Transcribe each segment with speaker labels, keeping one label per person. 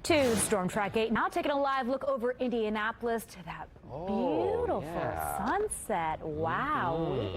Speaker 1: To Storm Track 8, now taking a live look over Indianapolis to that beautiful sunset. Wow,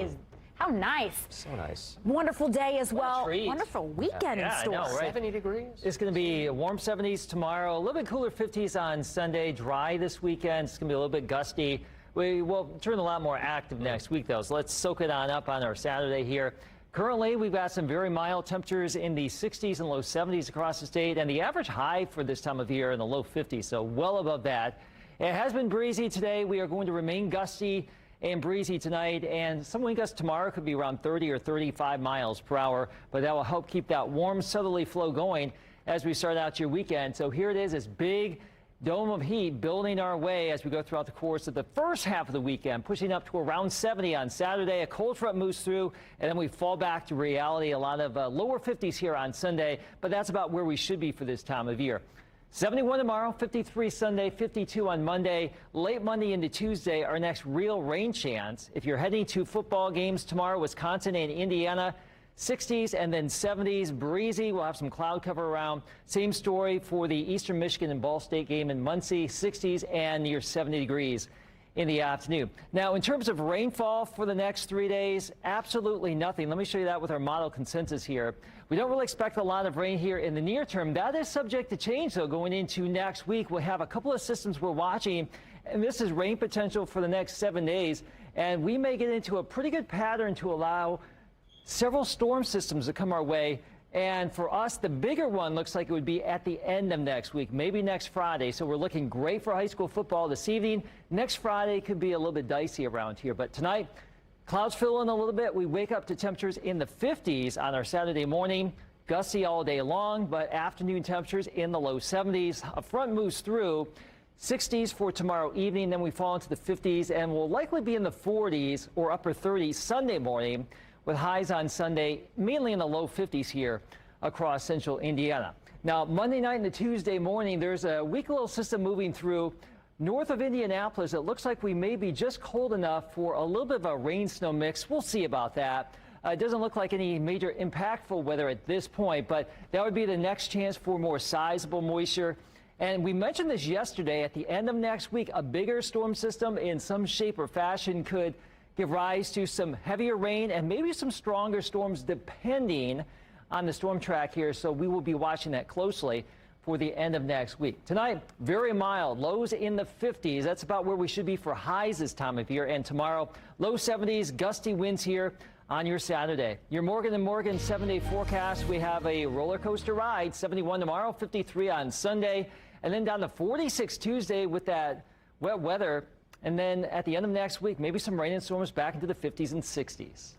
Speaker 1: how nice.
Speaker 2: So nice.
Speaker 1: Wonderful day as well.
Speaker 3: treat.
Speaker 1: Wonderful weekend in store.
Speaker 3: I know, right?
Speaker 2: 70 degrees.
Speaker 3: It's going to be warm 70s tomorrow, a little bit cooler 50s on Sunday, dry this weekend. It's going to be a little bit gusty. We will turn a lot more active next week, though, so let's soak it on up on our Saturday here. Currently, we've got some very mild temperatures in the 60s and low 70s across the state, and the average high for this time of year in the low 50s, so well above that. It has been breezy today. We are going to remain gusty and breezy tonight, and some wind gusts tomorrow could be around 30 or 35 miles per hour, but that will help keep that warm southerly flow going as we start out your weekend. So here it is, this big dome of heat building our way as we go throughout the course of the first half of the weekend, pushing up to around 70 on Saturday. A cold front moves through, and then we fall back to reality. A lot of lower 50s here on Sunday, but that's about where we should be for this time of year. 71 tomorrow, 53 Sunday, 52 on Monday. Late Monday into Tuesday, our next real rain chance. If you're heading to football games tomorrow, Wisconsin and Indiana, 60s and then 70s, breezy. We'll have some cloud cover around. Same story for the Eastern Michigan and Ball State game in Muncie, 60s and near 70 degrees in the afternoon. Now, in terms of rainfall for the next 3 days, absolutely nothing. Let me show you that with our model consensus here. We don't really expect a lot of rain here in the near term. That is subject to change, though, going into next week. We'll have a couple of systems we're watching, and this is rain potential for the next 7 days. And we may get into a pretty good pattern to allow several storm systems to come our way. And for us, the bigger one looks like it would be at the end of next week, maybe next Friday. So we're looking great for high school football this evening. Next Friday could be a little bit dicey around here. But tonight, clouds fill in a little bit. We wake up to temperatures in the 50s on our Saturday morning. Gusty all day long, but afternoon temperatures in the low 70s. A front moves through. 60s for tomorrow evening. Then we fall into the 50s and will likely be in the 40s or upper 30s Sunday morning, with highs on Sunday, mainly in the low 50s here across central Indiana. Now, Monday night and the Tuesday morning, there's a weak little system moving through north of Indianapolis. It looks like we may be just cold enough for a little bit of a rain-snow mix. We'll see about that. It doesn't look like any major impactful weather at this point, but that would be the next chance for more sizable moisture. And we mentioned this yesterday. At the end of next week, a bigger storm system in some shape or fashion could give rise to some heavier rain and maybe some stronger storms depending on the storm track here. So we will be watching that closely for the end of next week. Tonight, very mild, lows in the 50s. That's about where we should be for highs this time of year. And tomorrow, low 70s, gusty winds here on your Saturday. Your Morgan & Morgan 7-day forecast, we have a roller coaster ride. 71 tomorrow, 53 on Sunday, and then down to 46 Tuesday with that wet weather. And then at the end of next week, maybe some rain and storms back into the 50s and 60s.